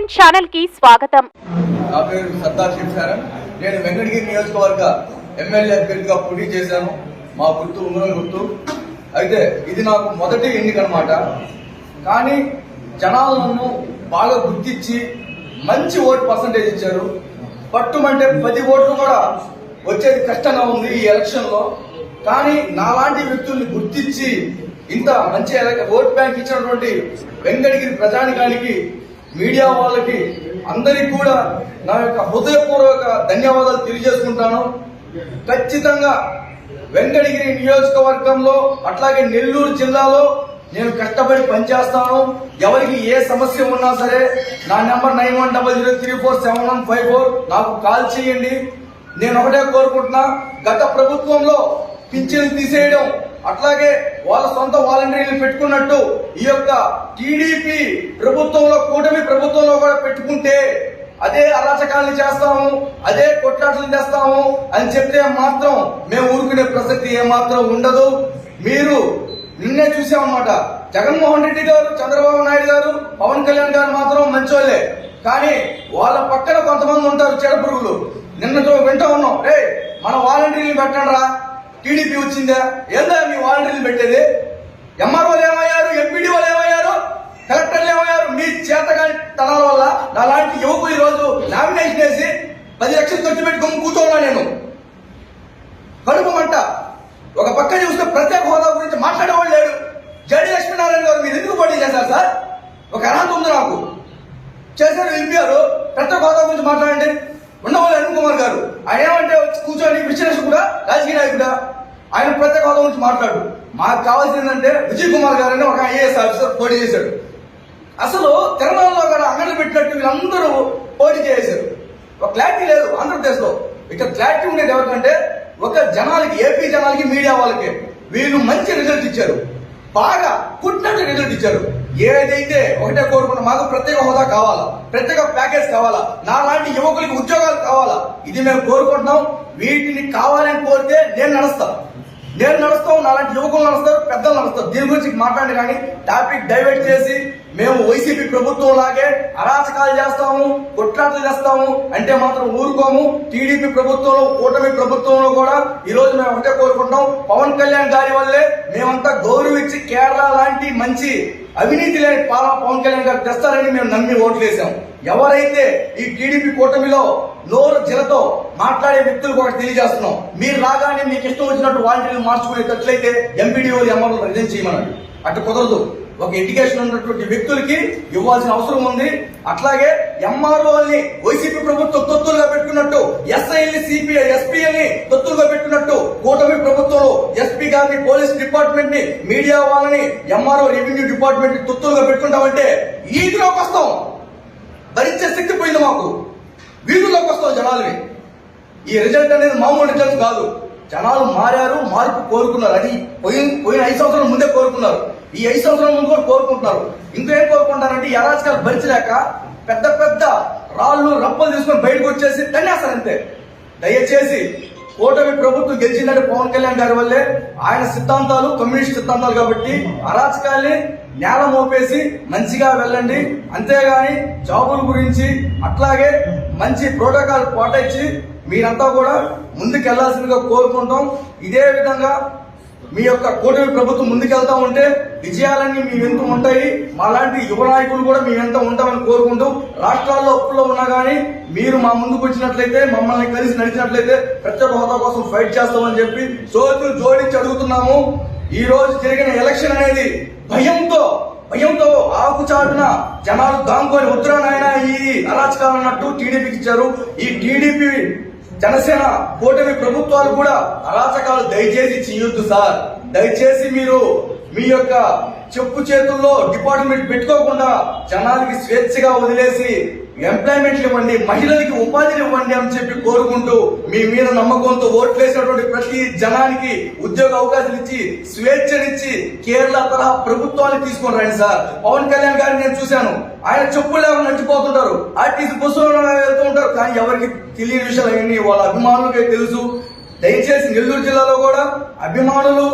Nine channel కి స్వాగతం. నా పేరు సర్దార్ శివశరణ్. నేను వెంకటగిరి నియోజకవర్గ ఎమ్మెల్యే అభ్యర్థిగా పోటీ చేశాను. మా గుర్తు ఉంగరం గుర్తు. అయితే ఇది నాకు మొదటి ఎన్నిక అన్నమాట. కానీ జనాలను బాగా గుర్తించి మంచి ఓటు పర్సంటేజ్ ఇచ్చారు. పట్టుమంటే 10 ఓట్లు కూడా వచ్చేది కష్టంగా ఉంది ఈ ఎలక్షన్ లో. కానీ నాలాంటి వ్యక్తుల్ని గుర్తించి ఇంత మంచి ఓట్ బ్యాంక్ ఇచ్చినటువంటి వెంకటగిరి ప్రజానికానికి, మీడియా వాళ్ళకి, అందరికీ కూడా నా యొక్క హృదయపూర్వక ధన్యవాదాలు తెలియజేసుకుంటాను. ఖచ్చితంగా వెంకటగిరి నియోజకవర్గంలో అట్లాగే నెల్లూరు జిల్లాలో నేను కష్టపడి పనిచేస్తాను. ఎవరికి ఏ సమస్య ఉన్నా సరే నా నెంబర్ 9100347154 నాకు కాల్ చేయండి. నేను ఒకటే కోరుకుంటున్నా, గత ప్రభుత్వంలో పింఛన్లు తీసేయడం, అట్లాగే వాళ్ళ సొంత వాలంటీర్లు పెట్టుకున్నట్టు ఈ యొక్క టీడీపీ ప్రభుత్వంలో, కూటమి ప్రభుత్వంలో కూడా పెట్టుకుంటే అదే అరాచకాలను చేస్తాము, అదే కొట్లాటలు చేస్తాము అని చెప్తే మాత్రం మేము ఊరుకునే ప్రసక్తి ఏమాత్రం ఉండదు. మీరు నిన్నే చూసామన్నమాట. జగన్మోహన్ రెడ్డి గారు, చంద్రబాబు నాయుడు గారు, పవన్ కళ్యాణ్ గారు మాత్రం మంచోళ్లే. కానీ వాళ్ళ పక్కన కొంతమంది ఉంటారు చెడపురుగులు. నిన్నతో వింటా ఉన్నాం, రే మన వాలంటీర్లు పెట్టండి రా, టీడీపీ వచ్చిందా, ఏందా మీ వాలంటీర్లు పెట్టేది? ఎంఆర్ఓలు ఏమయ్యారు, ఎంపీడీఓలు ఏమయ్యారు, కలెక్టర్లు ఏమయ్యారు? మీ చేతగాని తనాల వల్ల నాలాంటి యువకులు ఈ రోజు నామినేషన్ వేసి 10 లక్షలు ఖర్చు పెట్టి గమ్ము కూర్చోన్నా. నేను కడుపు మంట. ఒక పక్క చూస్తే ప్రత్యేక హోదా గురించి మాట్లాడేవాళ్ళు లేడు. జడి లక్ష్మీనారాయణ గారు మీరు ఎందుకు పోటీ చేశారు సార్? ఒక అర్హత ఉంది నాకు. చేశారు, వెళ్ళిపోయారు. ప్రత్యేక హోదా గురించి మాట్లాడండి. ఉండవల్లి అరుణ్ కుమార్ గారు ఆయన ఏమంటే కూర్చొని విశ్లేషణ కూడా రాజకీయ నాయకుడా, ఆయన ప్రత్యేక హోదా గురించి మాట్లాడు. మాకు కావాల్సింది ఏంటంటే విజయ్ కుమార్ గారు అని ఒక ఐఏఎస్ ఆఫీసర్ పోటీ చేశాడు. అసలు తెలంగాణలో కూడా అంగళ్ళు పెట్టినట్టు వీళ్ళందరూ పోటీ చేశారు. ఒక క్లారిటీ లేదు ఆంధ్రప్రదేశ్ లో. ఇక్కడ క్లారిటీ ఉండేది ఎవరికంటే ఒక జనాలకి, ఏపీ జనాలకి, మీడియా వాళ్ళకి. వీళ్ళు మంచి రిజల్ట్ ఇచ్చారు, బాగా పుట్టినట్టు రిజల్ట్ ఇచ్చారు. ఏదైతే ఒకటే కోరుకున్నా, మాకు ప్రత్యేక హోదా కావాలా, ప్రత్యేక ప్యాకేజ్ కావాలా, నాలాంటి యువకులకి ఉద్యోగాలు కావాలా, ఇది మేము కోరుకుంటున్నాం. వీటిని కావాలని కోరితే నేను నడుస్తాను, నాలాంటి యువకులు నడుస్తారు, పెద్దలు నడుస్తారు. దీని గురించి మాట్లాడి కానీ టాపిక్ డైవర్ట్ చేసి మేము వైసీపీ ప్రభుత్వం లాగే అరాచకాలు చేస్తాము, కొట్లాటలు చేస్తాము అంటే మాత్రం ఊరుకోము. టీడీపీ ప్రభుత్వంలో, కూటమి ప్రభుత్వంలో కూడా ఈ రోజు మేము ఒకటే కోరుకుంటాం, పవన్ కళ్యాణ్ గారి వల్లే మేమంతా గౌరవించి కేరళ లాంటి మంచి అవినీతి లేని పాలన పవన్ కళ్యాణ్ గారు తెస్తారని మేము నమ్మి ఓట్లేసాం. ఎవరైతే ఈ టీడీపీ కూటమిలో నోరు జిలతో మాట్లాడే వ్యక్తులకు ఒకటి తెలియజేస్తున్నాం, మీరు రాగానే మీకు ఇష్టం వచ్చినట్టు వాలంటీర్లు మార్చుకునేటట్లయితే ఎంపీడీఓలు, ఎంఆర్ఓలు రిజైన్ చేయమన్నాడు. అటు కుదరదు. ఒక ఎడ్యుకేషన్ ఉన్నటువంటి వ్యక్తులకి ఇవ్వాల్సిన అవసరం ఉంది. అట్లాగే ఎంఆర్ఓల్ని వైసీపీ ప్రభుత్వం తొత్తులుగా పెట్టుకున్నట్టు, ఎస్ఐల్ని, సిపిఐ, ఎస్పీని తొత్తులుగా పెట్టుకున్నట్టు కూటమి ప్రభుత్వంలో ఎస్పీ గారిని, పోలీస్ డిపార్ట్మెంట్ ని, మీడియా వాళ్ళని, ఎంఆర్ఓ, రెవెన్యూ డిపార్ట్మెంట్ ని తొత్తులుగా పెట్టుకుంటామంటే ఈదిలోకి వస్తాం. భరించే శక్తి పోయింది మాకు. వీధుల్లోకి వస్తాం జనాలని. ఈ రిజల్ట్ అనేది మామూలు రిజల్ట్ కాదు. జనాలు మారారు, మార్పు కోరుకున్నారు. అది పోయిన 5 సంవత్సరాల ముందే కోరుకున్నారు. ఈ 5 సంవత్సరాల ముందు కూడా కోరుకుంటున్నారు. ఇంకేం కోరుకుంటారంటే ఈ అరాచకాలు భరించలేక పెద్ద పెద్ద రాళ్ళు, రప్పలు తీసుకొని బయటకు వచ్చేసి తన్నేస్తారంతే. దయచేసి కూటమి ప్రభుత్వం గెలిచిందంటే పవన్ కళ్యాణ్ గారి వల్లే. ఆయన సిద్ధాంతాలు కమ్యూనిస్ట్ సిద్ధాంతాలు కాబట్టి అరాచకాల్ని నేల మోపేసి మంచిగా వెళ్ళండి. అంతేగాని జాబుల గురించి అట్లాగే మంచి ప్రోటోకాల్ పాటించి మీరంతా కూడా ముందుకెళ్లాల్సిందిగా కోరుకుంటాం. ఇదే విధంగా మీ యొక్క కూటమి ప్రభుత్వం ముందుకెళ్తా ఉంటే విజయాలన్నీ మీ వెంట ఉంటాయి. మాలాంటి యువ నాయకులు కూడా మీ వెంట ఉంటామని కోరుకుంటూ, రాష్ట్రాల్లో అప్పుల్లో ఉన్నా గానీ మీరు మా ముందుకు వచ్చినట్లయితే, మమ్మల్ని కలిసి నడిచినట్లయితే ప్రత్యేక హోదా కోసం ఫైట్ చేస్తామని చెప్పి చేతులు జోడించి అడుగుతున్నాము. ఈ రోజు జరిగిన ఎలక్షన్ అనేది భయంతో ఆకుచాటున జనాలు దాంకొని ఉత్తరాయణ ఈ అరాచకాలు అన్నట్టు టీడీపీకి ఇచ్చారు. ఈ టీడీపీ, జనసేన, కూటమి ప్రభుత్వాలు కూడా అరాచకాలు దయచేసి చేయొద్దు సార్. దయచేసి మీరు మీ యొక్క చెప్పు చేతుల్లో డిపార్ట్మెంట్ పెట్టుకోకుండా జనాలకి స్వేచ్ఛగా వదిలేసి ఎంప్లాయ్మెంట్లు ఇవ్వండి, మహిళలకి ఉపాధిని ఇవ్వండి అని చెప్పి కోరుకుంటూ మీ మీద నమ్మకంతో ఓట్లేసినటువంటి ప్రతి జనానికి ఉద్యోగ అవకాశాలు ఇచ్చి, స్వేచ్ఛనిచ్చి కేరళ తరహా ప్రభుత్వాన్ని తీసుకొని రండి సార్. పవన్ కళ్యాణ్ గారిని నేను చూశాను, ఆయన చెప్పులు లేకుండా నడిచిపోతుంటారు, ఆర్టీసీ బస్సులో వెళ్తూ ఉంటారు. కానీ ఎవరికి తెలియని విషయాలు అవన్నీ వాళ్ళ అభిమానులకే తెలుసు. దయచేసి నెల్లూరు జిల్లాలో కూడా అభిమానులు